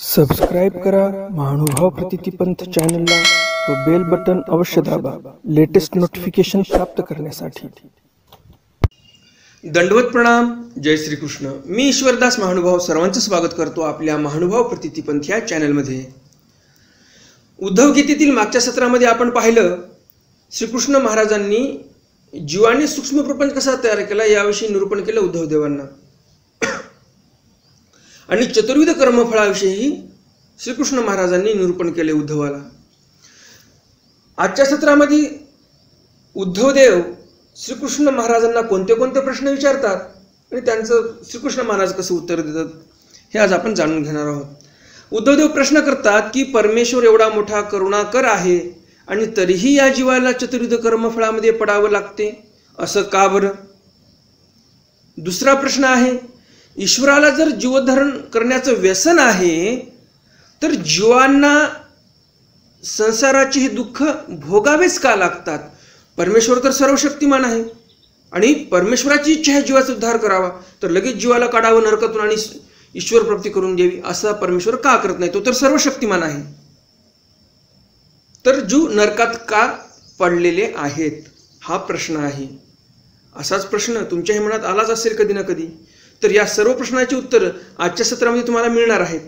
Subscribe करा महानुभाव प्रतिपंथ चॅनलला व बेल बटन अवश्य दाबा लेटेस्ट नोटिफिकेशन प्राप्त करण्यासाठी। दंडवत प्रणाम। जय श्री कृष्ण। मी ईश्वरदास महानुभाव सर्वांचं स्वागत करतो आपल्या महानुभाव प्रतिपंथ या चॅनलमध्ये। उद्धव गीतेतील मागच्या सत्रामध्ये आपण पाहिलं श्रीकृष्ण महाराजांनी जीवाने सूक्ष्म प्रपंच कसा तयार केला याविषयी निरूपण केलं उद्धव देवांना, आणि चतुर्विध कर्मफळाविषयी श्रीकृष्ण महाराजांनी निरूपण केले उद्धवाला। आजच्या सत्रामध्ये उद्धवदेव श्रीकृष्ण महाराजांना कोणते कोणते प्रश्न विचारतात आणि त्यांचं श्रीकृष्ण महाराज कसं उत्तर देतात हे आज आपण जाणून घेणार आहोत। उद्धवदेव प्रश्न करतात की परमेश्वर एवढा मोठा करुणाकर आहे आणि तरीही या जीवाला चतुर्विध कर्मफळामध्ये पडावं लागते, असं का बरं? दुसरा प्रश्न आहे, ईश्वराला जर जीवधारण करण्याचं व्यसन आहे तर जीवांना संसाराचे हे दुःख भोगावेच का लागतात? परमेश्वर तर सर्वशक्तिमान आहे आणि परमेश्वराची इच्छा आहे जीवाचा उद्धार करावा, तर लगेच जीवाला काढावं नरकातून आणि ईश्वर प्राप्ती करून द्यावी, असं परमेश्वर का करत नाही? तो तर सर्वशक्तिमान आहे, तर जीव नरकात का पडलेले आहेत हा प्रश्न आहे। असाच प्रश्न तुमच्याही मनात आलाच असेल कधी ना कधी। तर या सर्व प्रश्नाची उत्तर आजच्या सत्रामध्ये तुम्हाला मिळणार आहेत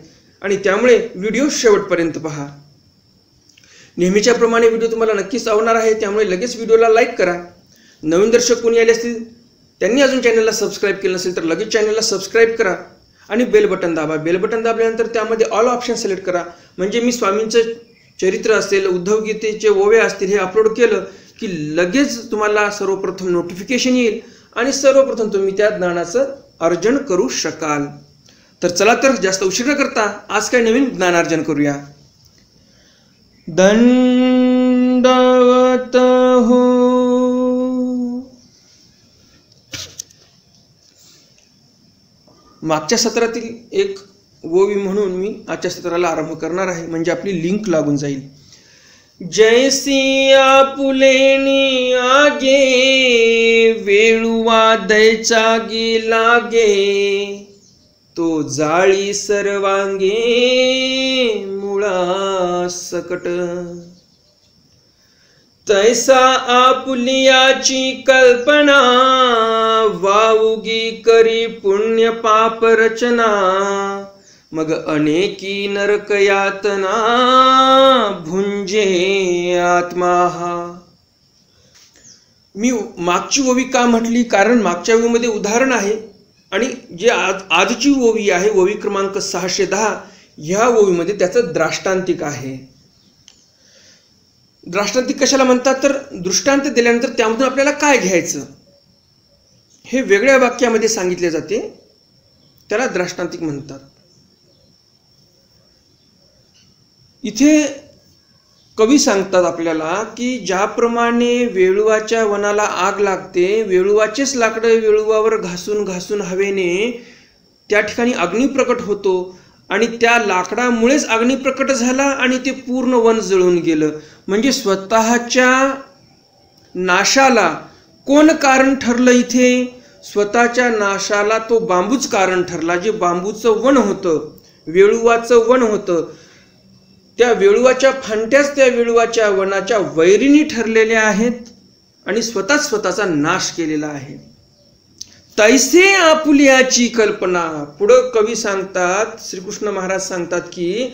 आणि त्यामुळे व्हिडिओ शेवटपर्यंत पहा। नेहमीच्या प्रमाणे व्हिडिओ तुम्हाला नक्कीच आवडणार आहे, त्यामुळे लगेच व्हिडिओला लाईक करा। नवीन दर्शक कोणी आले असतील त्यांनी अजून चॅनलला सबस्क्राईब केलं नसेल तर लगेच चॅनलला सबस्क्राईब करा आणि बेल बटन दाबा। बेल बटन दाबल्यानंतर त्यामध्ये ऑल ऑप्शन सिलेक्ट करा, म्हणजे मी स्वामींचं चरित्र असेल, उद्धव गीतेचे ओवे असतील हे अपलोड केलं की लगेच तुम्हाला सर्वप्रथम नोटिफिकेशन येईल आणि सर्वप्रथम तुम्ही त्या ज्ञानाचं अर्जन करू शकाल। तर चला तर जास्त उशीर न करता आज काय नवीन ज्ञानार्जन करूया। दंडवत हो। मागच्या सत्रातील एक ओवी म्हणून मी आजच्या सत्राला आरंभ करणार आहे, म्हणजे आपली लिंक लागून जाईल। जैसी आपुलेनी आगे वेळुवा दैचा गी लागे, तो जाळी सर्वांगे मुळा सकट। तैसा आपुलियाची कल्पना वाऊगी करी पुण्य पाप रचना, मग अनेकी नरक यातना भुंजे आत्मा। मी मागची ओवी का म्हटली? कारण मागच्या ओवीमध्ये उदाहरण आहे आणि जे आजची ओवी आहे ओवी क्रमांक 610 ह्या ओवीमध्ये त्याचं द्राष्टांतिक आहे। द्राष्टांतिक कशाला म्हणतात? तर दृष्टांत दिल्यानंतर त्यामधून आपल्याला काय घ्यायचं हे वेगळ्या वाक्यामध्ये सांगितले जाते, त्याला द्राष्टांतिक म्हणतात। इथे कवी सांगतात आपल्याला की ज्याप्रमाणे वेळुवाच्या वनाला आग लागते, वेळुवाचेच लाकडं वेळुवावर घासून घासून हवेने त्या ठिकाणी अग्नी प्रकट होतो आणि त्या लाकडामुळेच अग्नी प्रकट झाला आणि ते पूर्ण वन जळून गेलं। म्हणजे स्वतःच्या नाशाला कोण कारण ठरलं? इथे स्वतःच्या नाशाला तो बांबूच कारण ठरला। जे बांबूचं वन होतं, वेळुवाचं वन होतं, त्या वेळुवाच्या फांट्याच त्या वेळुवाच्या वनाच्या वैरिणी ठरलेल्या आहेत आणि स्वतःच स्वतःचा नाश केलेला आहे। तैसे आपुलियाची कल्पना। पुढं कवी सांगतात, श्रीकृष्ण महाराज सांगतात की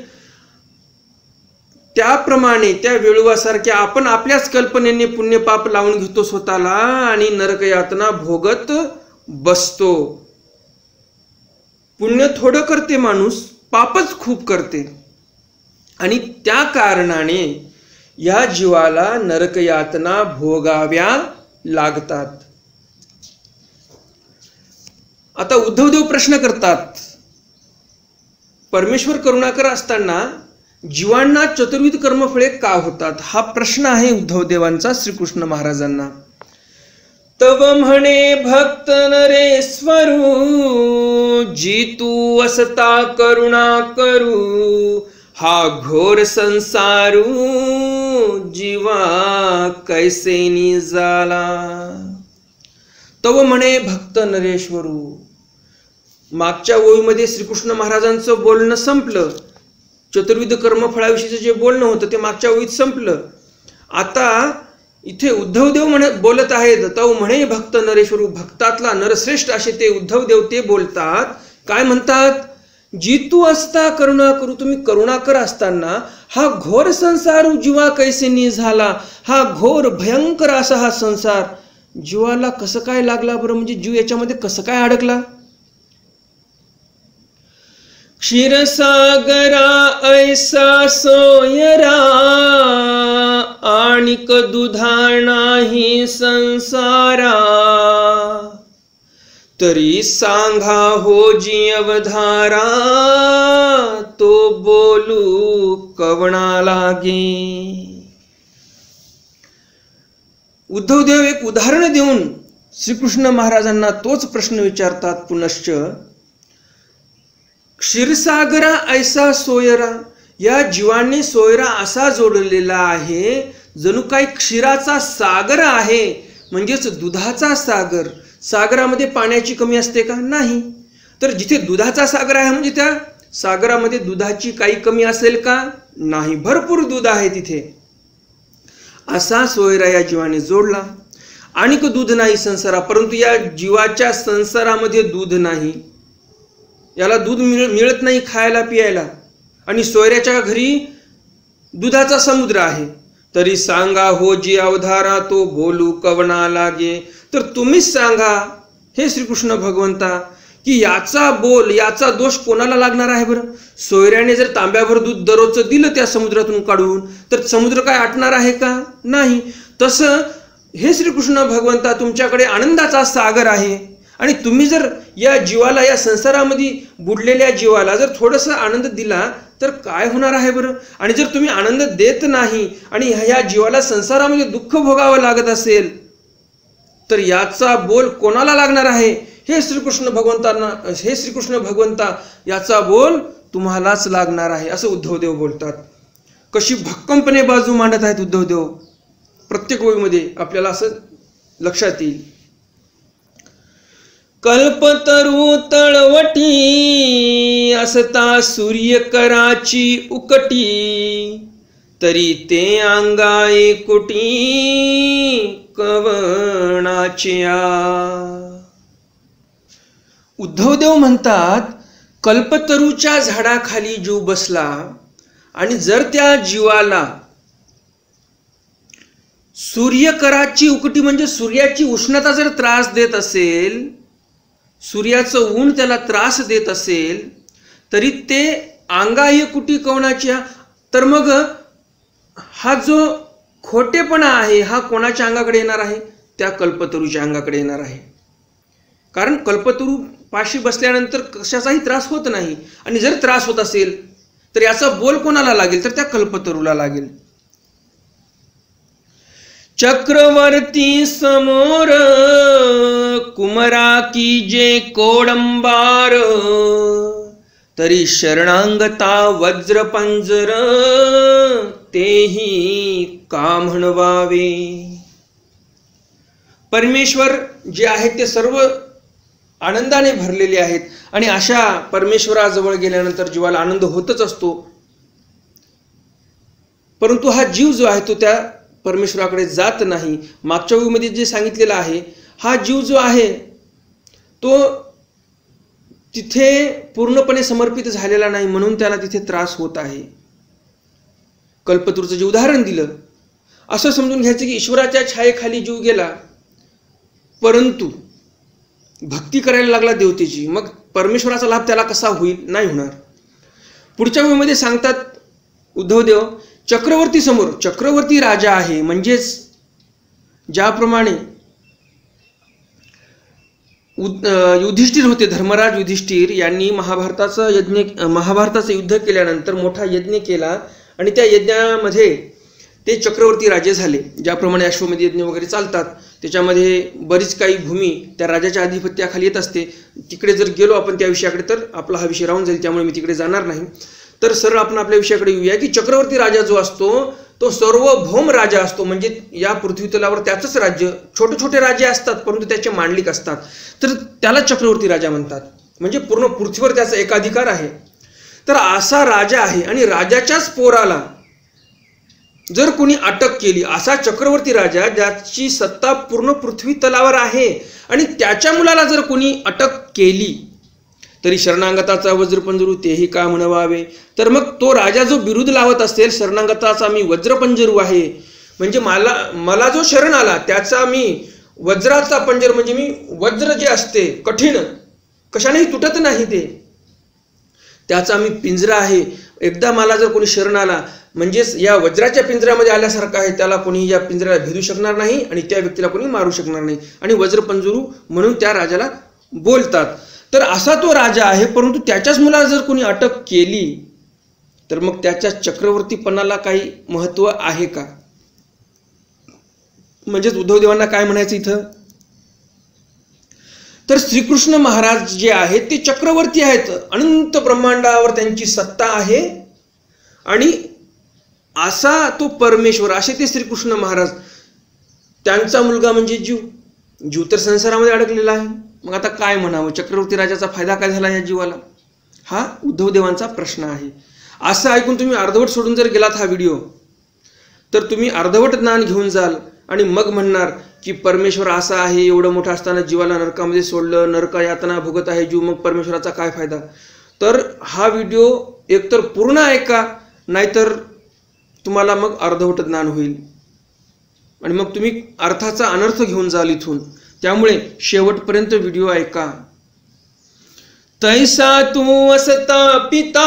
त्याप्रमाणे त्या वेळुवासारख्या आपण आपल्याच कल्पनेने पुण्य पाप लावून घेतो स्वतःला आणि नरक यातना भोगत बसतो। पुण्य थोडं करते माणूस, पापच खूप करते आणि त्या कारणाने या जीवाला नरक यातना भोगाव्या लागतात। आता उद्धवदेव प्रश्न करतात, परमेश्वर करुणाकर असताना जीवांना चतुर्विध कर्मफळे का होतात? हा प्रश्न आहे उद्धवदेवांचा श्रीकृष्ण महाराजांना। तव म्हणे भक्त नरेश्वरू, जी तू असता करुणा करू, हा घोर संसारू जीवा कैसे निजाला। तव म्हणे भक्त नरेश्वरू। मागच्या ओळीमध्ये श्रीकृष्ण महाराजांचं बोलणं संपलं चतुर्विध कर्मफळाविषयीचं जे बोलणं होतं ते मागच्या ओळीत संपलं. आता इथे उद्धवदेव बोलत आहेत. तव म्हणे भक्त नरेश्वरू, भक्तातला नरश्रेष्ठ असे ते उद्धवदेव ते बोलतात. काय म्हणतात? जितू असता करुणा करू, तुम्ही करुणाकर असताना हा घोर संसार जीवा कैसे निझाला, हा घोर भयंकर असा हा संसार जीवाला कसं काय लागला बरं? म्हणजे जीव याच्यामध्ये कसं काय अडकला? क्षीरसागरा ऐसा सोयरा, आणिक दुधा नाही संसारा, तरी सांगा हो जी अवधारा, तो बोलू कवणा लागे. उद्धवदेव एक उदाहरण देऊन श्रीकृष्ण महाराजांना तोच प्रश्न विचारतात पुनश्च. क्षीरसागरा ऐसा सोयरा, या जीवाने सोयरा असा जोडलेला आहे जणू काही क्षीराचा सागर आहे, म्हणजेच दुधाचा सागर. सागरामध्ये पाण्याची कमी असते का? नाही. तर जिथे दुधाचा सागर आहे म्हणजे त्या सागरामध्ये दुधाची काही कमी असेल का? नाही, भरपूर दूध आहे तिथे. असा सोयरा या जीवाने जोडला. आणिक दूध नाही संसारा, परंतु या जीवाच्या संसारामध्ये दूध नाही, याला दूध मिळत नाही खायला प्यायला, आणि सोयऱ्याच्या घरी दुधाचा समुद्र आहे. तरी सांगा हो जी अवधारा, तो बोलू कवणा लागे. तर तुम्हीच सांगा हे श्रीकृष्ण भगवंता की याचा बोल, याचा दोष कोणाला लागणार आहे बरं? सोयऱ्याने जर तांब्याभर दूध दररोजचं दिलं त्या समुद्रातून काढून, तर समुद्र काय आटणार आहे का? नाही. तसं हे श्रीकृष्ण भगवंता तुमच्याकडे आनंदाचा सागर आहे, आणि तुम्ही जर या जीवाला, या संसारामध्ये बुडलेल्या जीवाला जर थोडासा आनंद दिला तर काय होणार आहे बरं? आणि जर तुम्ही आनंद देत नाही आणि ह्या जीवाला संसारामध्ये दुःख भोगावं लागत असेल, तर याचा बोल कोणाला लागणार आहे? हे श्रीकृष्ण भगवंता याचा बोल तुम्हालाच लागणार आहे, असं उद्धवदेव बोलतात. कशी भक्कमपणे बाजू मांडत आहेत उद्धवदेव. प्रत्येक ओळीमध्ये आपल्याला असं लक्षात येईल. कल्पतरू तळवटी, असता सूर्यकराची उकटी, तरी ते अंगा एकुटी कवणाच्या. उद्धवदेव म्हणतात, कल्पतरूच्या झाडाखाली जीव बसला आणि जर त्या जीवाला सूर्यकराची उकटी म्हणजे सूर्याची उष्णता जर त्रास देत असेल, सूर्याचं ऊन त्याला त्रास देत असेल, तरी ते अंगाय कुटी कवणाच्या, तर मग हा जो खोटेपणा आहे हा कोणाच्या अंगाकडे येणार आहे? त्या कल्पतरूच्या अंगाकडे येणार आहे. कारण कल्पतरू पाशी बसल्यानंतर कशाचाही त्रास होत नाही, आणि जर त्रास होत असेल तर याचा बोल कोणाला लागेल? तर त्या कल्पतरूला लागेल. चक्रवर्ती समोर कुमरा की जे कोडंबार, तरी शरणांगता वज्रपंजर, तेही का म्हणवावे. परमेश्वर जे आहेत ते सर्व आनंदाने भरलेले आहेत, आणि अशा परमेश्वराजवळ गेल्यानंतर जीवाला आनंद होतच असतो. परंतु हा जीव जो आहे तो त्या परमेश्वराकडे जात नाही. मागच्या वेळीमध्ये जे सांगितलेलं आहे, हा जीव जो आहे तो तिथे पूर्णपणे समर्पित झालेला नाही, म्हणून त्याला तिथे त्रास होत आहे. कल्पतरूचं जे उदाहरण दिलं, असं समजून घ्यायचं की ईश्वराच्या छायेखाली जीव गेला, परंतु भक्ती करायला लागला देवतेची, मग परमेश्वराचा लाभ त्याला कसा होईल? नाही होणार. पुढच्या वेळीमध्ये सांगतात उद्धवदेव, चक्रवर्ती समोर, चक्रवर्ती राजा आहे, म्हणजेच ज्याप्रमाणे युधिष्ठिर होते, धर्मराज युधिष्ठिर यांनी महाभारताचं युद्ध केल्यानंतर मोठा यज्ञ केला, आणि त्या यज्ञामध्ये ते चक्रवर्ती राजे झाले. ज्याप्रमाणे अश्वमेध यज्ञ वगैरे चालतात, त्याच्यामध्ये बरीच काही भूमी त्या राजाच्या अधिपत्याखाली येत असते. तिकडे जर गेलो आपण त्या विषयाकडे तर आपला हा विषय राहून जाईल, त्यामुळे मी तिकडे जाणार नाही. तर सरळ आपण आपल्या विषयाकडे येऊया की चक्रवर्ती राजा जो असतो तो सार्वभौम राजा असतो, म्हणजे या पृथ्वी तलावर त्याचंच राज्य. छोटे छोटे राज्य असतात परंतु त्याचे मांडलिक असतात, तर त्याला चक्रवर्ती राजा म्हणतात. म्हणजे पूर्ण पृथ्वीवर त्याचा एकाधिकार आहे. तर असा राजा आहे आणि राजाच्याच पोराला जर कोणी अटक केली, असा चक्रवर्ती राजा ज्याची सत्ता पूर्ण पृथ्वी तलावर आहे आणि त्याच्या मुलाला जर कोणी अटक केली तरी शरणागताचा वज्रपंजरू तेही का म्हणवावे. तर मग तो राजा जो विरुद्ध लावत असेल शरणागताचा मी वज्रपंजरू आहे, म्हणजे मला जो शरण आला त्याचा मी वज्राचा पंजर, म्हणजे मी वज्र जे असते कठीण कशानेही तुटत नाही ते, त्याचा मी पिंजरा आहे. एकदा मला जर कोणी शरण आला म्हणजेच या वज्राच्या पिंजऱ्यामध्ये आल्यासारखं आहे, त्याला कोणी या पिंजऱ्याला भेदू शकणार नाही आणि त्या व्यक्तीला कोणी मारू शकणार नाही, आणि वज्रपंजरू म्हणून त्या राजाला बोलतात. तर असा तो राजा आहे, परंतु त्याच्याच मुलाला जर कोणी अटक केली तर मग त्याच्या चक्रवर्तीपणाला काही महत्व आहे का. म्हणजेच उद्धवदेवांना काय म्हणायचं इथं, तर श्रीकृष्ण महाराज जे आहेत ते चक्रवर्ती आहेत, अनंत ब्रह्मांडावर त्यांची सत्ता आहे, आणि असा तो परमेश्वर असे ते श्रीकृष्ण महाराज, त्यांचा मुलगा म्हणजे जीव तर संसारामध्ये अडकलेला आहे. मग आता काय म्हणावं, चक्रवर्ती राजाचा फायदा काय झाला या जीवाला, हा उद्धवदेवांचा प्रश्न आहे. असं ऐकून तुम्ही अर्धवट सोडून जर गेलात हा व्हिडिओ तर तुम्ही अर्धवट ज्ञान घेऊन जाल आणि मग म्हणणार की परमेश्वर असा आहे, एवढं मोठं असताना जीवाला नरकामध्ये सोडलं, नरक यातना भोगत आहे जीव, मग परमेश्वराचा काय फायदा. तर हा व्हिडिओ एकतर पूर्ण ऐका, नाहीतर तुम्हाला मग अर्धवट ज्ञान होईल आणि मग तुम्ही अर्थाचा अनर्थ घेऊन जाल इथून. त्यामुळे शेवटपर्यंत व्हिडिओ ऐका. तैसा तू असता पिता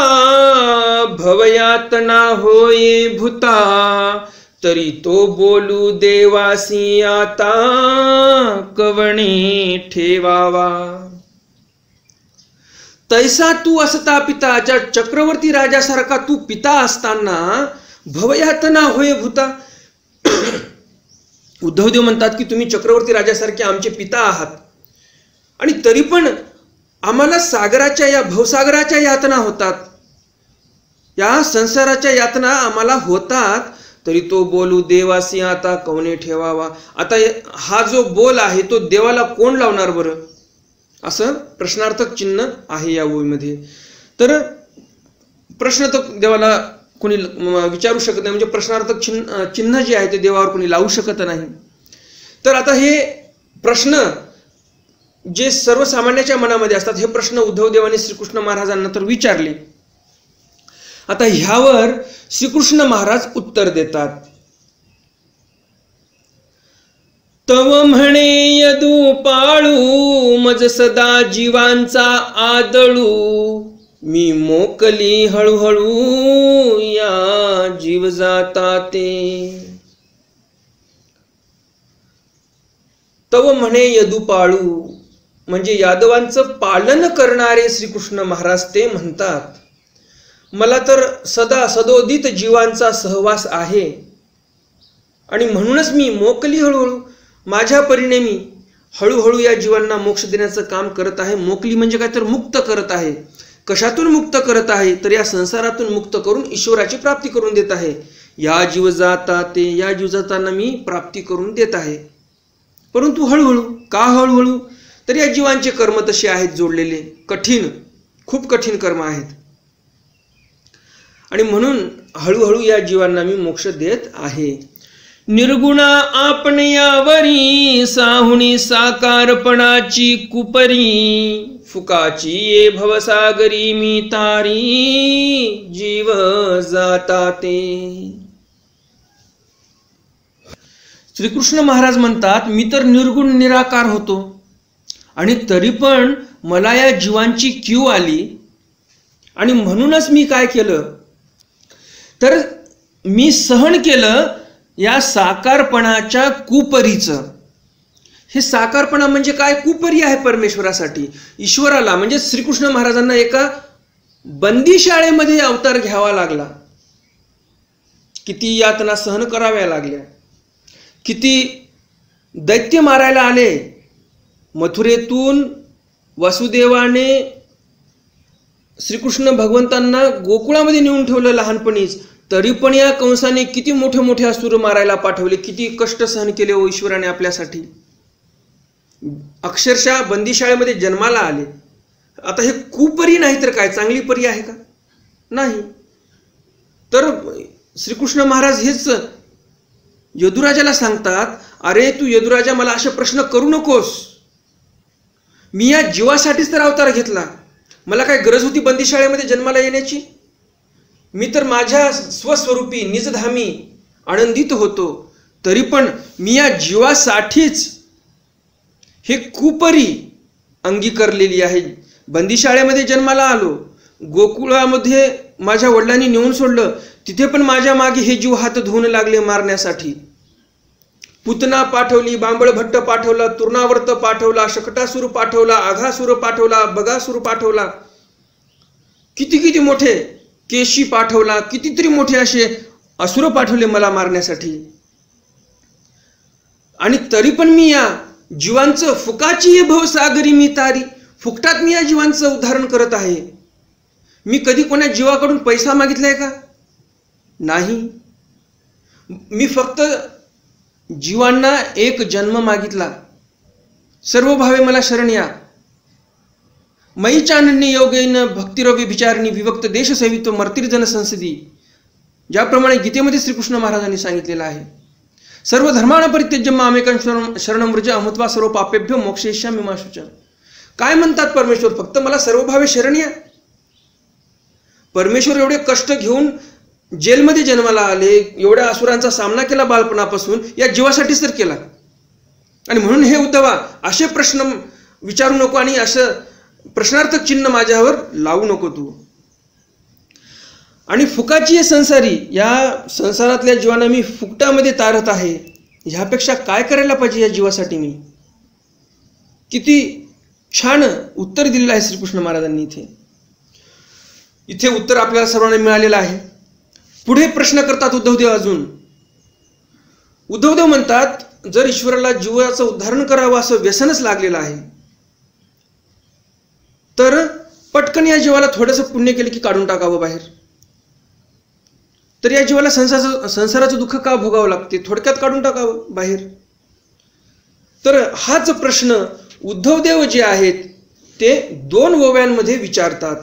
भवयातना होये भूता, तरी तो बोलू देवासी आता कवणे ठेवावा. तैसा तू असता पिता, ज्या चक्रवर्ती राजासारखा तू पिता असताना भवयातना होय भूता. उद्धवदेव म्हणतात की तुम्ही चक्रवर्ती राजासारखे आमचे पिता आहात आणि तरी पण आम्हाला सागराच्या या भवसागराच्या यातना होतात, या संसाराच्या यातना आम्हाला होतात, तरी तो बोलू देवासी आता कवने ठेवावा. आता हा जो बोल आहे तो देवाला कोण लावणार बरं, असं प्रश्नार्थक चिन्ह आहे या ओळीमध्ये. तर प्रश्न तर देवाला कोणी विचारू शकत नाही, म्हणजे प्रश्नार्थक चिन्ह जे आहे ते देवावर कोणी लावू शकत नाही. तर आता हे प्रश्न जे सर्वसामान्याच्या मनामध्ये असतात, हे प्रश्न उद्धवदेवाने श्रीकृष्ण महाराजांना तर विचारले. आता ह्यावर श्रीकृष्ण महाराज उत्तर देतात. तव म्हणे यदू पाळू मज सदा जीवांचा आदळू, मी मोकली हळूहळू या जीव जाता ते. तव म्हणे यदू पाळू म्हणजे यादवांचं पालन करणारे श्रीकृष्ण महाराज ते म्हणतात, मला तर सदा सदोदित जीवांचा सहवास आहे आणि म्हणूनच मी मोकली हळूहळू माझ्या परीने मी हळूहळू या जीवांना मोक्ष देण्याचं काम करत आहे. मोकली म्हणजे काय तर मुक्त करत आहे. कशातून मुक्त करत आहे, तर या संसारातून मुक्त करून ईश्वराची प्राप्ती करून देत आहे. या जीव जाता ते, या जीव जाताना मी प्राप्ती करून देत आहे, परंतु हळूहळू. का हळूहळू, तर या जीवांचे कर्म तसे आहेत जोडलेले, कठीण, खूप कठीण कर्म आहेत आणि म्हणून हळूहळू या जीवांना मी मोक्ष देत आहे. निर्गुणा आपण यावरी साहुणी साकारपणाची कुपरी, फुकाची ये भवसागरी मी तारी जीव जाता ते. श्रीकृष्ण महाराज म्हणतात मी तर निर्गुण निराकार होतो आणि तरी पण मला या जीवांची कीव आली आणि म्हणूनच मी काय केलं, तर मी सहन केलं या साकारपणाच्या कुपरीचं. हे साकारपणा म्हणजे काय, कुपरी आहे परमेश्वरासाठी, ईश्वराला म्हणजे श्रीकृष्ण महाराजांना एका बंदीशाळेमध्ये अवतार घ्यावा लागला, किती यातना सहन कराव्या लागल्या, किती दैत्य मारायला आले. मथुरेतून वासुदेवाने श्रीकृष्ण भगवंतांना गोकुळामध्ये नेऊन ठेवलं लहानपणीच, तरी पण या कंसाने किती मोठे मोठे असुर मारायला पाठवले, किती कष्ट सहन केले ओ ईश्वराने आपल्यासाठी. अक्षरशः बंदीशाळेमध्ये जन्माला आले. आता हे कुपरी नाही तर काय, चांगली परी आहे का. नाही. तर श्रीकृष्ण महाराज हेच यदुराजाला सांगतात, अरे तू यदुराजा मला असे प्रश्न करू नकोस. मी या जीवासाठीच तर अवतार घेतला. मला काय गरज होती बंदीशाळेमध्ये जन्माला येण्याची? मी तर माझ्या स्वस्वरूपी निजधामी आनंदित होतो. तरी पण मी या जीवासाठीच हे कुपरी अंगीकारलेली आहे. बंदीशाळेमध्ये जन्माला आलो, गोकुळामध्ये माझ्या वडिलांनी नेऊन सोडलं, तिथे पण माझ्या मागे हे जीव हात धुवून लागले मारण्यासाठी. पुतना पाठवली, बांबळ भट्ट पाठवला, तूर्णावर्त पाठवला, शकटासूर पाठवला, आघासूर पाठवला, बगासूर पाठवला, किती किती मोठे केशी पाठवला, कितीतरी मोठे असे असुर पाठवले मला मारण्यासाठी. आणि तरी पण मी या जीवांचं फुकाची भवसागरी मी तारी, फुकटात मी या जीवांचं उद्धारण करत आहे. मी कधी कोणा जीवाकडून पैसा मागितलाय का? नाही. मी फक्त जीवांना एक जन्म मागितला. सर्व भावे मला शरण या. मयी चानन्य योगेन भक्तिरवी विचारणी विभक्त देश सवित्व मर्तिर्जन संसदी, ज्याप्रमाणे गीतेमध्ये श्रीकृष्ण महाराजांनी सांगितलेलं आहे. सर्व धर्माण परित्यज्य मामेकं शरणं व्रज अहमत्वा सर्व पापेभ्यो मोक्षयिष्यामि मा शुचः. काय म्हणतात परमेश्वर? फक्त मला सर्व भावे शरण या. परमेश्वर एवढे कष्ट घेऊन जेलमध्ये जन्माला आले, एवढ्या असुरांचा सामना केला बालपणापासून, या जीवासाठीच तर केला. आणि म्हणून हे उद्धवा असे प्रश्न विचारू नको आणि असं प्रश्नार्थक चिन्ह माझ्यावर लावू नको तू. आणि फुकाची संसारी, या संसारातल्या जीवांना मी फुकटामध्ये तारत आहे, ह्यापेक्षा काय करायला पाहिजे या जीवासाठी मी? किती छान उत्तर दिलेलं आहे श्रीकृष्ण महाराजांनी इथे उत्तर आपल्याला सर्वांना मिळालेलं आहे. पुढे प्रश्न करतात उद्धवदेव अजून. उद्धवदेव म्हणतात, जर ईश्वराला जीवाचं उद्धारण करावं असं व्यसनच लागलेलं आहे, तर पटकन या जीवाला थोडंसं पुण्य केलं की काढून टाकावं बाहेर. तर या जीवाला संसाराचं दुःख का भोगावं लागते? थोडक्यात काढून टाकावं बाहेर. तर हाच प्रश्न उद्धवदेव जे आहेत ते 2 ओव्यांमध्ये विचारतात.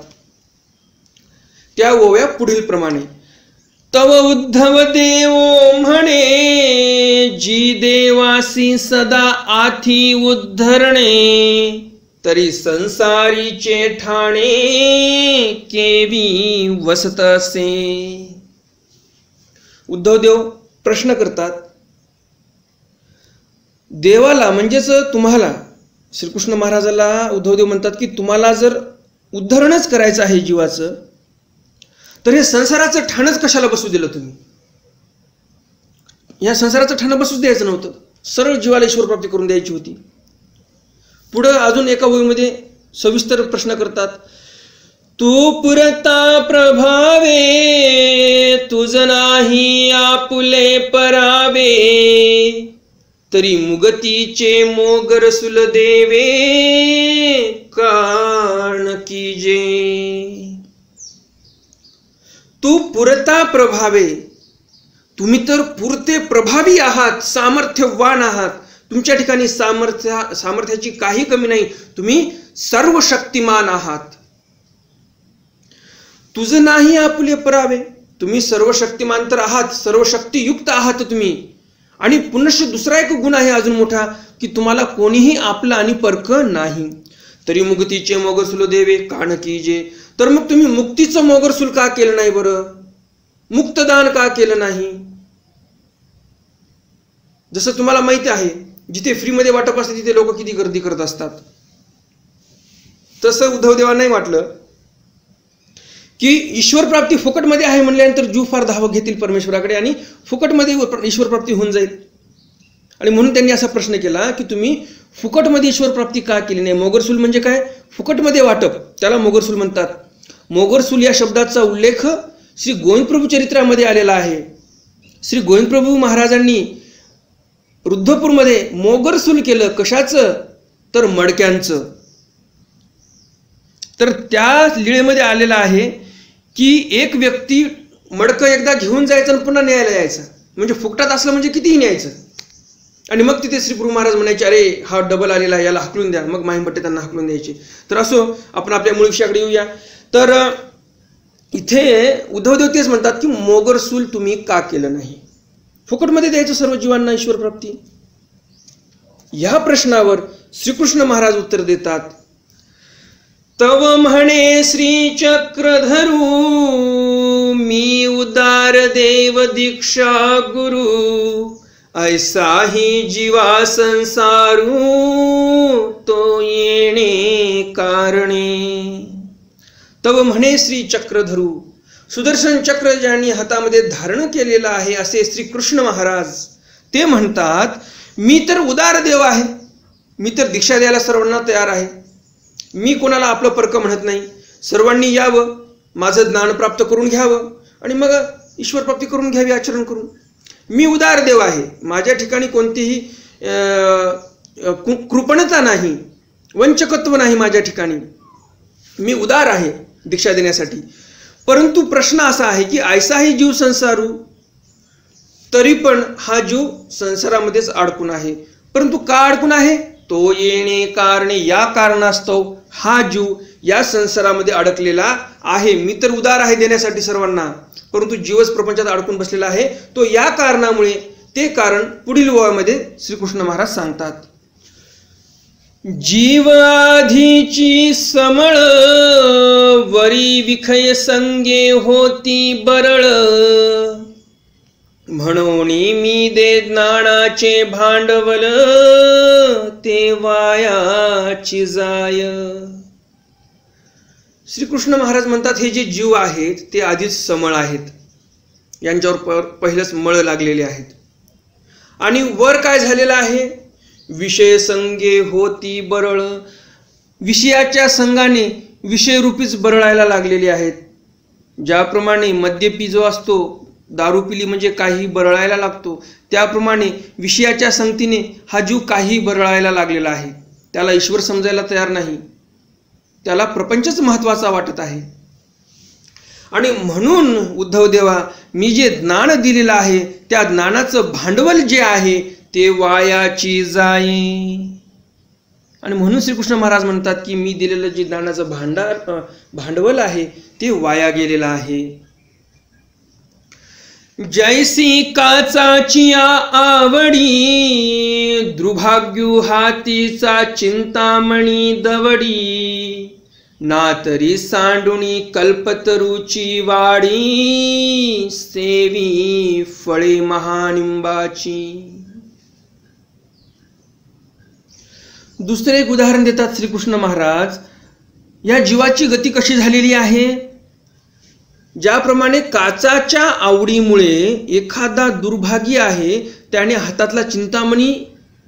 त्या ओव्या पुढील प्रमाणे. तव उद्धव देव म्हणे, जी देवासी सदा आथी उद्धरणे, तरी संसारीचे ठाणे केवी वसत असे. उद्धवदेव प्रश्न करतात, देवाला म्हणजेच तुम्हाला, श्रीकृष्ण महाराजाला उद्धवदेव म्हणतात की तुम्हाला जर उद्धरणच करायचं आहे जीवाचं, तर हे संसाराचं ठाणच कशाला बसू दिलं तुम्ही? या संसाराचं ठाण बसूच द्यायचं नव्हतं, सरळ जीवाला ईश्वर प्राप्ती करून द्यायची होती. पुढं अजून एका ओळीमध्ये सविस्तर प्रश्न करतात. तू पुरता प्रभावे, तुझ नाही आपुले परावे, तरी मुगतीचे मोगर सुल देवे काण कीजे. तू पुरता प्रभावे, तुम्ही तर पुरते प्रभावी आहात, सामर्थ्यवान आहात. तुमच्या ठिकाणी सामर्थ्याची काही कमी नाही. तुम्ही सर्व शक्तिमान आहात. तुझ नाही आपुले परावे, तुम्ही सर्व शक्तिमान तर आहात, सर्व शक्तियुक्त आहात तुम्ही. आणि पुनश्च दुसरा एक गुण आहे अजून मोठा, की तुम्हाला कोणीही आपलं आणि परक नाही. तरी मुक्तीचे मोगरसुल देवे काण कीजे. तर मग तुम्ही मुक्तीचं मोगरसूल का केलं नाही बरं? मुक्तदान का केलं नाही? जसं तुम्हाला माहिती आहे, जिथे फ्रीमध्ये वाटप असते तिथे लोक किती गर्दी करत असतात. तसं उद्धवदेवांनाही वाटलं की ईश्वर प्राप्ती फुकटमध्ये आहे म्हणल्यानंतर जीव फार धाव घेतील परमेश्वराकडे आणि फुकटमध्ये ईश्वर प्राप्ती होऊन जाईल. आणि म्हणून त्यांनी असा प्रश्न केला की तुम्ही फुकटमध्ये ईश्वर प्राप्ती का केली नाही? मोगरसूल म्हणजे काय? फुकटमध्ये वाटप, त्याला मोगरसूल म्हणतात. मोगरसूल या शब्दाचा उल्लेख श्री गोविंदप्रभू चरित्रामध्ये आलेला आहे. श्री गोविंदप्रभू महाराजांनी रुद्धपूरमध्ये मोगरसूल केलं. कशाचं? तर मडक्यांचं. तर त्या लीळेमध्ये आलेला आहे की एक व्यक्ती मडकं एकदा घेऊन जायचं आणि पुन्हा न्यायला यायचं, म्हणजे फुकटात असलं म्हणजे कितीही न्यायचं. आणि मग तिथे श्री गुरु महाराज म्हणायचे, अरे हा डबल आलेला आहे, याला हकलून द्या. मग माहीमपट्टे त्यांना हकलून द्यायचे. तर असो, आपण आपल्या मूळ विषयाकडे येऊया. तर इथे उद्धवदेव तेच म्हणतात की मोगरसूल तुम्ही का केलं नाही? फुकटमध्ये द्यायचं सर्व जीवांना ईश्वर प्राप्ती. या प्रश्नावर श्रीकृष्ण महाराज उत्तर देतात, तव म्हणे श्री चक्रधरू मी उदार देव दीक्षा गुरु ऐसाही जीवा संसारू तो येणे कारणे. तव म्हणे श्री चक्रधरू, सुदर्शन चक्र ज्यांनी हातामध्ये धारण केलेलं आहे असे श्री कृष्ण महाराज ते म्हणतात, मी तर उदार देव आहे, मी तर दीक्षा द्यायला सर्वांना तयार आहे, मी कोणाला आपलं परक म्हणत नाही, सर्वांनी यावं, माझं ज्ञान प्राप्त करून घ्यावं आणि मग ईश्वर प्राप्ती करून घ्यावी आचरण करून. मी उदार देव आहे, माझ्या ठिकाणी कोणतीही कृपणता नाही, वंचकत्व नाही माझ्या ठिकाणी, मी उदार आहे दीक्षा देण्यासाठी. परंतु प्रश्न असा आहे की ऐसाही जीव संसारू, तरी पण हा जीव संसारामध्येच अडकून आहे. परंतु का अडकून आहे? तो येणे कारणे, या कारणास्तव हा जीव या संसारामध्ये अडकलेला आहे. मी तर उदार आहे देण्यासाठी सर्वांना, परंतु जीवच प्रपंचात अडकून बसलेला आहे. तो या कारणामुळे, ते कारण पुढील ओळीमध्ये श्रीकृष्ण महाराज सांगतात, जीव आधीची समळ वरी विखय संगे होती बरळ म्हणून मी दे ज्ञानाचे भांडवल ते वायाची जाय. श्रीकृष्ण महाराज म्हणतात, हे जे जीव आहेत ते आधीच समळ आहेत, यांच्यावर पहिलेच मळ लागलेले आहेत. आणि वर काय झालेलं आहे? विषय संगे होती बरळ, विषयाच्या संगाने विषयरूपीच बरळायला लागलेले आहेत. ज्याप्रमाणे मद्यपी जो असतो, दारू पिली म्हणजे काही बरळायला लागतो, त्याप्रमाणे विषयाच्या संगतीने हा जीव काही बरळायला लागलेला आहे. त्याला ईश्वर समजायला तयार नाही, त्याला प्रपंचच महत्वाचा वाटत आहे. आणि म्हणून उद्धव देवा, मी जे ज्ञान दिलेलं आहे त्या ज्ञानाचं भांडवल जे आहे ते वायाची जाई. आणि म्हणून श्रीकृष्ण महाराज म्हणतात की मी दिलेलं जे ज्ञानाचं भांडवल आहे ते वाया गेलेलं आहे. जैसी काचाची आवडी दुर्भाग्यू हातीचा चिंतामणी दवडी ना तरी सांडुणी कल्पतरूची वाडी सेवी फळे महानिंबाची. दुसरे एक उदाहरण देतात श्रीकृष्ण महाराज, या जीवाची गती कशी झालेली आहे? ज्याप्रमाणे काचाच्या आवडीमुळे एखादा दुर्भागी आहे, त्याने हातातला चिंतामणी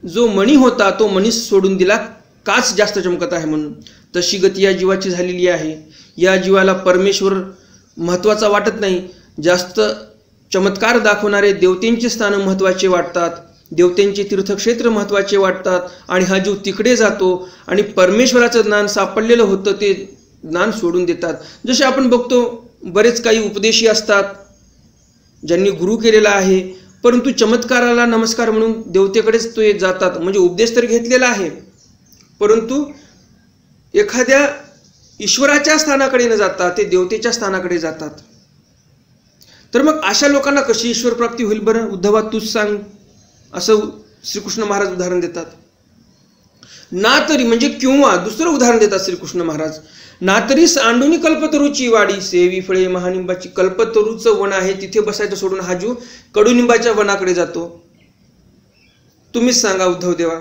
जो मणी होता तो मणी सोडून दिला, काच जास्त चमकत आहे म्हणून. तशी गती या जीवाची झालेली आहे. या जीवाला परमेश्वर महत्त्वाचा वाटत नाही, जास्त चमत्कार दाखवणारे देवतेंचे स्थान महत्त्वाचे वाटतात, देवतेंचे तीर्थक्षेत्र महत्त्वाचे वाटतात आणि हा जीव तिकडे जातो आणि परमेश्वराचं ज्ञान सापडलेलं होतं ते ज्ञान सोडून देतात. जसे आपण बघतो बरेच काही उपदेशी असतात ज्यांनी गुरु केलेला आहे, परंतु चमत्काराला नमस्कार म्हणून देवतेकडेच ते जातात, म्हणजे उपदेश तर घेतलेला आहे परंतु एखाद्या ईश्वराच्या स्थानाकडे न जाता ते देवतेच्या स्थानाकडे जातात. तर मग अशा लोकांना कशी ईश्वर प्राप्ती होईल बरं? उद्धवा तूच सांग, असं श्रीकृष्ण महाराज उदाहरण देतात. ना तरी म्हणजे किंवा दुसरं उदाहरण देतात श्रीकृष्ण महाराज, ना तरी सांडुनी कल्पतरूची वाडी सेवी फळे महानिंबाची. कल्पतरूचं वन आहे तिथे बसायचं सोडून हा जीव कडुनिंबाच्या वनाकडे जातो. तुम्हीच सांगा उद्धव देवा,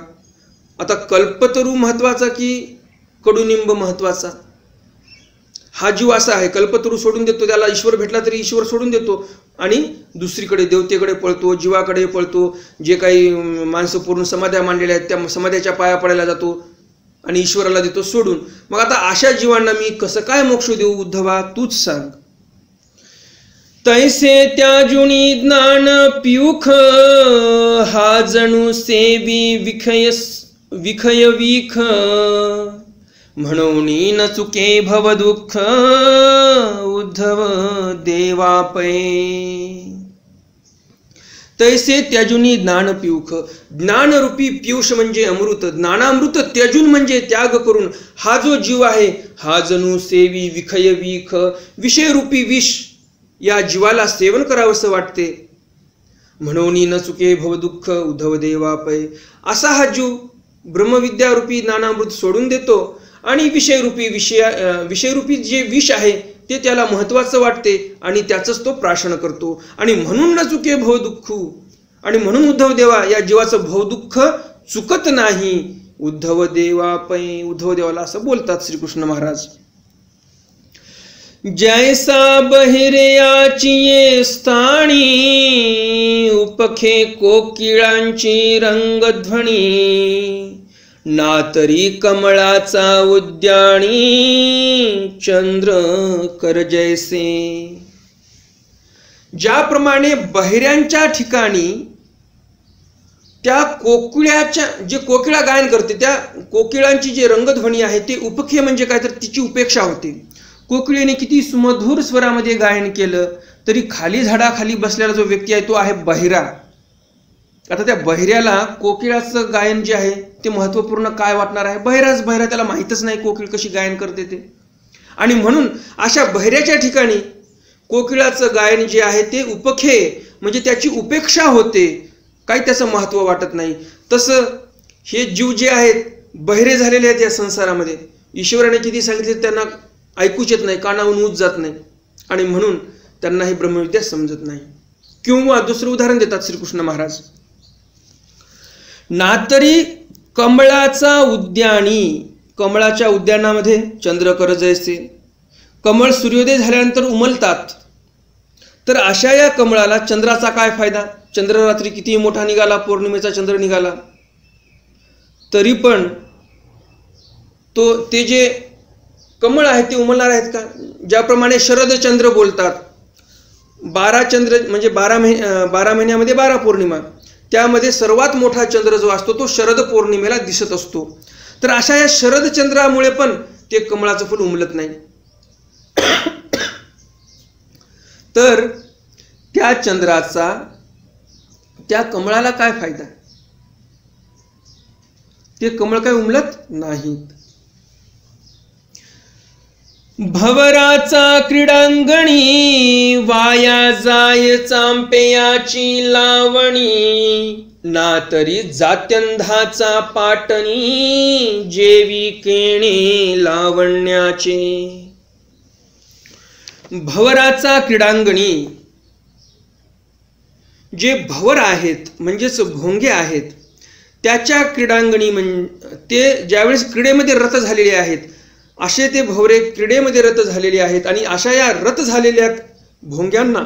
आता कल्पतरू महत्वाचा की कडुनिंब महत्वाचा? हा जीव असा आहे, कल्पतरू सोडून देतो, त्याला ईश्वर भेटला तरी ईश्वर सोडून देतो आणि दुसरीकडे देवतेकडे पळतो, जीवाकडे पळतो. जे काही माणसं पूर्ण समाध्या मांडलेल्या आहेत त्या समाध्याच्या पाया पडायला जातो आणि ईश्वराला देतो सोडून. मग आता अशा जीवांना मी कसं काय मोक्ष देऊ उद्धवा, तूच सांग. तैसे त्या जुनी ज्ञान पियुख हा जणू सेवी विखय विख म्हणून न चुके भव दुःख उद्धव देवापये. तैसे त्याजुनी ज्ञान पियुख. ज्ञानरूपी पियुष म्हणजे अमृत, ज्ञानामृत त्याजून म्हणजे त्याग करून हा जो जीव आहे हा जणू सेवी विखय विख, विषयरूपी विष या जीवाला सेवन करावंसं वाटते. म्हणून न चुके भवदुःख उद्धव देवापै. असा हा जीव ब्रह्मविद्यारूपी ज्ञानामृत सोडून देतो आणि विषयरूपी जे विष आहे ते त्याला महत्वाचं वाटते आणि त्याचंच तो प्राशन करतो. आणि म्हणून न चुके भवदुःख, आणि म्हणून उद्धव देवा या जीवाचं भवदुःख चुकत नाही. उद्धव देवापै. उद्धव देवाला असं बोलतात श्रीकृष्ण महाराज. जैसा बहिरयाची ये स्थानी, उपखे कोकिळांची रंगध्वनी, ना तरी कमळाचा उद्यानी, चंद्र कर जैसे. ज्याप्रमाणे बहिऱ्यांच्या ठिकाणी त्या कोकिळाच्या, जे कोकिळा गायन करते त्या कोकिळांची जे रंगध्वनी आहे ते उपखे म्हणजे काय तर तिची उपेक्षा होते. कोकिळेने किती सुमधुर स्वरामध्ये गायन केलं तरी खाली झाडाखाली बसलेला जो व्यक्ती आहे तो आहे बहिरा. आता त्या बहिऱ्याला कोकिळाचं गायन जे आहे ते महत्त्वपूर्ण काय वाटणार आहे? बहिरा त्याला माहीतच नाही कोकिळ कशी गायन करते ते. आणि म्हणून अशा बहिऱ्याच्या ठिकाणी कोकिळाचं गायन जे आहे ते उपखे म्हणजे त्याची उपेक्षा होते, काही त्याचं महत्त्व वाटत नाही. तसं हे जीव जे आहेत बहिरे झालेले आहेत या संसारामध्ये. ईश्वराने किती सांगितले त्यांना ऐकूच येत नाही, कानावून ऊज जात नाही आणि म्हणून त्यांना ही ब्रह्मविद्या समजत नाही. किंवा दुसरं उदाहरण देतात श्रीकृष्ण महाराज. ना तरी कमळाचा उद्यानी, कमळाच्या उद्यानामध्ये चंद्र कर जैसे. कमळ सूर्योदय झाल्यानंतर उमलतात, तर अशा या कमळाला चंद्राचा काय फायदा? चंद्र रात्री किती मोठा निघाला, पौर्णिमेचा चंद्र निघाला तरी पण ते जे कमळ आहेत ते उमलणार आहेत का? ज्याप्रमाणे शरद चंद्र बोलतात, 12 चंद्र म्हणजे 12 महिन्यामध्ये 12 पौर्णिमा, त्यामध्ये सर्वात मोठा चंद्र जो असतो तो शरद पौर्णिमेला दिसत असतो. तर अशा या शरद चंद्रामुळे पण ते कमळाचं फुल उमलत नाही. तर त्या चंद्राचा त्या कमळाला काय फायदा? ते कमळ काय उमलत नाही. भवराचा क्रीडांगणी, वाया जाय चांपेयाची लावणी, ना तरी जात्यंधाचा पाटणी, जेवी केणे लावण्याचे. भवराचा क्रीडांगणी, जे भवर आहेत म्हणजेच भोंगे आहेत त्याच्या क्रीडांगणी, म्हणजे ते ज्यावेळेस क्रीडेमध्ये रत झालेले आहेत असे ते भवरे क्रीडेमध्ये रत झालेले आहेत. आणि अशा या रत झालेल्या भोंग्यांना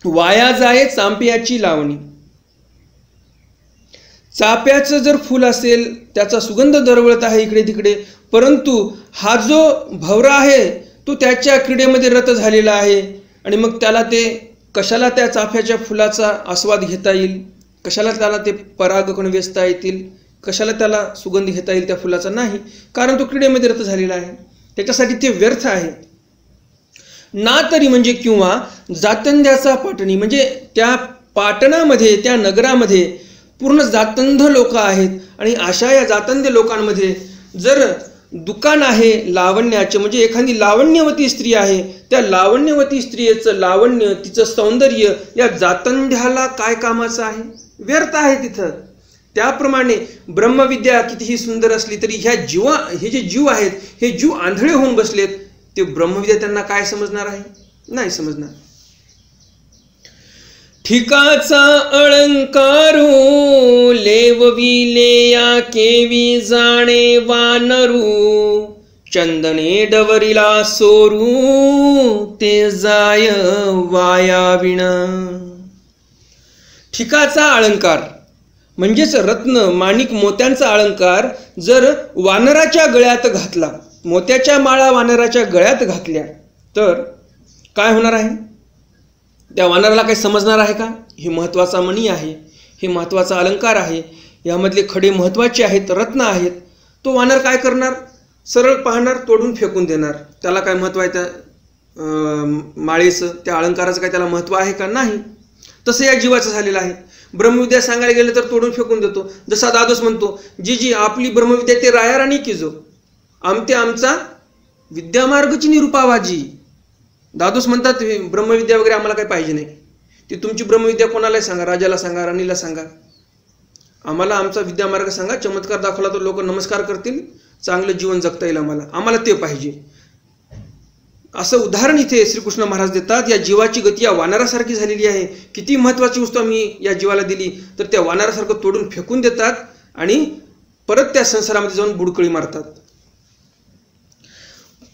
वाया जाये चांप्याची लावणी. चाप्याचं जर फुल असेल त्याचा सुगंध दरवळत आहे इकडे तिकडे, परंतु हा जो भवरा आहे तो त्याच्या क्रीडेमध्ये रत झालेला आहे आणि मग त्याला ते कशाला त्या चाफ्याच्या फुलाचा आस्वाद घेता येईल, कशाला त्याला ते परागकण वेचता येतील, कशाला त्याला सुगंध घेता येईल त्या फुलाचा? नाही, कारण तो क्रीडेमध्ये रत झालेला आहे, त्याच्यासाठी ते व्यर्थ आहे. ना तरी म्हणजे किंवा जातंध्याचा पाटणी, म्हणजे त्या पाटणामध्ये त्या नगरामध्ये पूर्ण जातंध लोक आहेत आणि अशा या जातंध लोकांमध्ये जर दुकान आहे लावण्याचे, म्हणजे एखादी लावण्यवती स्त्री आहे, त्या लावण्यवती स्त्रियेचं लावण्य, तिचं सौंदर्य या जातंध्याला काय कामाचं आहे? व्यर्थ आहे तिथं. त्याप्रमाणे ब्रह्मविद्या कितीही सुंदर असली तरी हे जे जीव आहेत हे जीव आंधळे होऊन बसलेत, ते ब्रह्मविद्या त्यांना काय समजणार आहे? नाही समजणार. ठिकाचा अलंकारू, लेवविले या केवी जाणे वानरू, चंदने डवरीला सोरू, ते जाय वायाविण. ठिकाचा अलंकार म्हणजेच रत्न माणिक मोत्यांचा अलंकार जर वानराच्या गळ्यात घातला, मोत्याच्या माळा वानराच्या गळ्यात घातल्या तर काय होणार आहे? त्या वानराला काही समजणार आहे का? हे महत्त्वाचा मणी आहे, हे महत्त्वाचा अलंकार आहे, यामधले खडे महत्त्वाचे आहेत, रत्न आहेत. तो वानर काय करणार? सरळ पाहणार, तोडून फेकून देणार. त्याला काय महत्त्व आहे त्या माळेचं, त्या अलंकाराचं काय त्याला महत्त्व आहे का? नाही. तसं या जीवाचं झालेलं आहे. ब्रह्मविद्या सांगायला गेलं तर तोडून फेकून देतो. जसा दादोस म्हणतो, जी आपली ब्रह्मविद्या ते रायाराणी की जो आमते आमचा विद्यामार्गची निरुपावाजी. दादोस म्हणतात ब्रह्मविद्या वगैरे आम्हाला काही पाहिजे नाही. ती तुमची ब्रह्मविद्या कोणालाही सांगा, राजाला सांगा, राणीला सांगा, आम्हाला आमचा विद्यामार्ग सांगा. चमत्कार दाखवला तर लोक नमस्कार करतील, चांगलं जीवन जगता येईल आम्हाला ते पाहिजे. असं उदाहरण इथे श्रीकृष्ण महाराज देतात. या जीवाची गती या वानरासारखी झालेली आहे. किती महत्वाची वस्तू आम्ही या जीवाला दिली तर त्या वानरासारखं तोडून फेकून देतात आणि परत त्या संसारामध्ये जाऊन बुडकळी मारतात.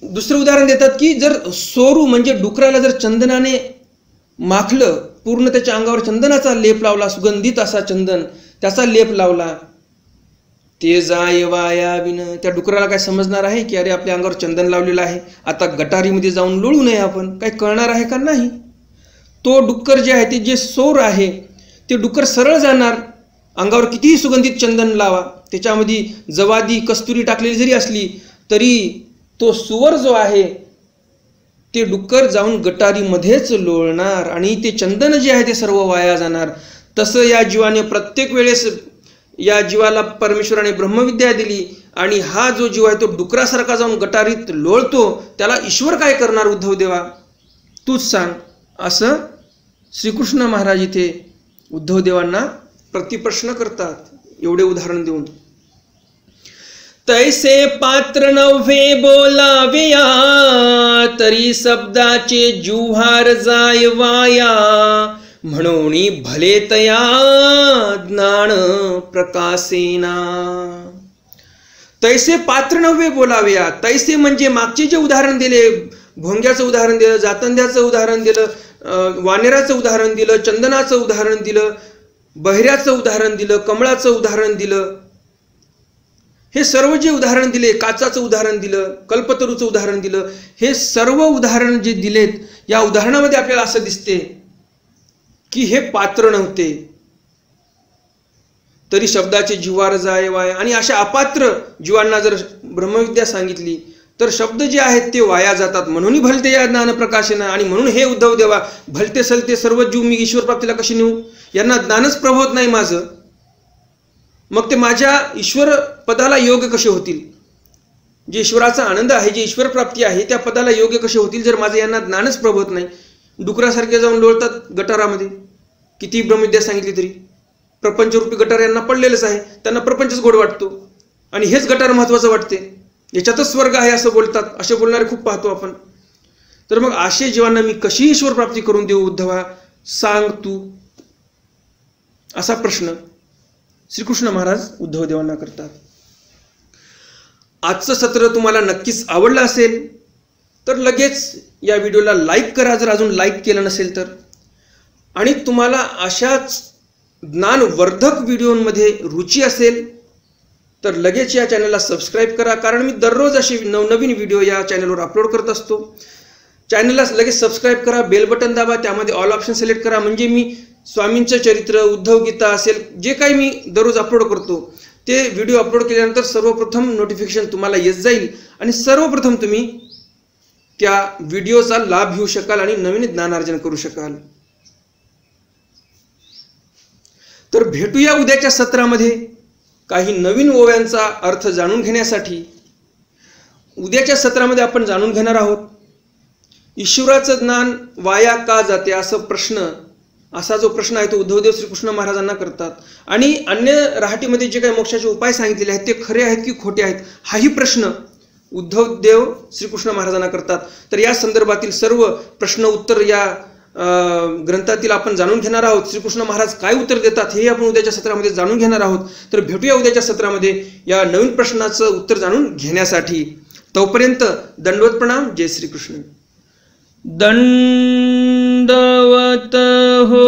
दुसरं उदाहरण देतात की जर सोरू म्हणजे डुकराला जर चंदनाने माखलं, पूर्ण त्याच्या अंगावर चंदनाचा लेप लावला, सुगंधित असा चंदन त्याचा लेप लावला, ते जाय वाया विन, त्या डुकराला काय समजणार आहे की अरे आपल्या अंगावर चंदन लावलेलं आहे, आता गटारीमध्ये जाऊन लोळू नये आपण, काय कळणार आहे का? नाही. तो डुक्कर जे आहे ते जे सोर आहे ते डुक्कर सरळ जाणार. अंगावर कितीही सुगंधित चंदन लावा, त्याच्यामध्ये जवादी कस्तुरी टाकलेली जरी असली तरी तो सुवर जो आहे ते डुक्कर जाऊन गटारीमध्येच लोळणार आणि ते चंदन जे आहे ते सर्व वाया जाणार. तसं या जीवाने प्रत्येक वेळेस या जीवाला परमेश्वराने ब्रह्मविद्या दिली आणि हा जो जीव आहे तो डुकरासारखा जाऊन गटारीत लोळतो, त्याला ईश्वर काय करणार उद्धव देवा, तूच सांग. असं श्रीकृष्ण महाराज इथे उद्धव देवांना प्रतिप्रश्न करतात एवढे उदाहरण देऊन. तैसे पात्र नव्हे बोलावेया, तरी शब्दाचे जुहार जाय वाया, म्हणून भले तया ज्ञान प्रकाशेना. तैसे पात्र नव्हे बोलावेया. तैसे म्हणजे मागचे जे उदाहरण दिले, भोंग्याचं उदाहरण दिलं, जातंद्याचं उदाहरण दिलं, वानेराचं उदाहरण दिलं, चंदनाचं उदाहरण दिलं, बहिऱ्याचं उदाहरण दिलं, कमळाचं उदाहरण दिलं, हे सर्व जे उदाहरण दिले, काचाचं उदाहरण दिलं, कल्पतरूचं उदाहरण दिलं, हे सर्व उदाहरण जे दिलेत या उदाहरणामध्ये आपल्याला असं दिसते की हे पात्र नव्हते तरी शब्दाचे जिव्हार जाय वाय. आणि अशा अपात्र जीवांना जर ब्रह्मविद्या सांगितली तर शब्द जे आहेत ते वाया जातात. म्हणून भलते या ज्ञान प्रकाशेना. आणि म्हणून हे उद्धव देवा, भलते सलते सर्व जीव मी ईश्वर प्राप्तीला कशी नेऊ? यांना ज्ञानच प्रभवत नाही माझं, मग ते माझ्या ईश्वर पदाला योग्य कसे होतील? जे ईश्वराचा आनंद आहे, जे ईश्वर प्राप्ती आहे, त्या पदाला योग्य कसे होतील जर माझं यांना ज्ञानच प्रभवत नाही? डुकरासारखे जाऊन लोळतात गटारामध्ये, किती ब्रह्मविद्या सांगितली तरी. प्रपंचरूपी गटार यांना पडलेलंच आहे, त्यांना प्रपंचच गोड वाटतो आणि हेच गटार महत्वाचं वाटते, याच्यातच स्वर्ग आहे असं बोलतात. असे बोलणारे खूप पाहतो आपण. तर मग असे जीवांना मी कशी ईश्वर प्राप्ती करून देऊ उद्धवा, सांग तू, असा प्रश्न श्रीकृष्ण महाराज उद्धव देवांना करतात. आजचं सत्र तुम्हाला नक्कीच आवडलं असेल तर लगेच या व्हिडिओला लाईक करा जर अजून लाईक केलं नसेल तर. आणि तुम्हाला अशाच ज्ञानवर्धक व्हिडिओमध्ये रुची असेल तर लगेच या चॅनलला सबस्क्राईब करा, कारण मी दररोज असे नवनवीन व्हिडिओ या चॅनलवर अपलोड करत असतो. चॅनलला लगेच सबस्क्राईब करा, बेल बटन दाबा, त्यामध्ये ऑल ऑप्शन सिलेक्ट करा, म्हणजे मी स्वामींचं चरित्र, उद्धव गीता असेल, जे काही मी दररोज अपलोड करतो ते व्हिडिओ अपलोड केल्यानंतर सर्वप्रथम नोटिफिकेशन तुम्हाला येत जाईल आणि सर्वप्रथम तुम्ही त्या व्हिडिओचा लाभ घेऊ शकाल आणि नवीन ज्ञानार्जन करू शकाल. तर भेटूया उद्याच्या सत्रामध्ये काही नवीन ओव्यांचा अर्थ जाणून घेण्यासाठी. उद्याच्या सत्रामध्ये आपण जाणून घेणार आहोत ईश्वराचं ज्ञान वाया का जाते, असा जो प्रश्न आहे तो उद्धवदेव श्रीकृष्ण महाराजांना करतात. आणि अन्य राहाटीमध्ये जे काही मोक्षाचे उपाय सांगितलेले आहेत ते खरे आहेत की खोटे आहेत, हाही प्रश्न उद्धवदेव श्रीकृष्ण महाराजांना करतात. तर या संदर्भातील सर्व प्रश्न उत्तर या ग्रंथातील आपण जाणून घेणार आहोत. श्रीकृष्ण महाराज काय उत्तर देतात हे आपण उद्याच्या सत्रामध्ये जाणून घेणार आहोत. तर भेटूया उद्याच्या सत्रामध्ये या नवीन प्रश्नाचं उत्तर जाणून घेण्यासाठी. तोपर्यंत दंडवत प्रणाम. जय श्रीकृष्ण. दंडवत हो.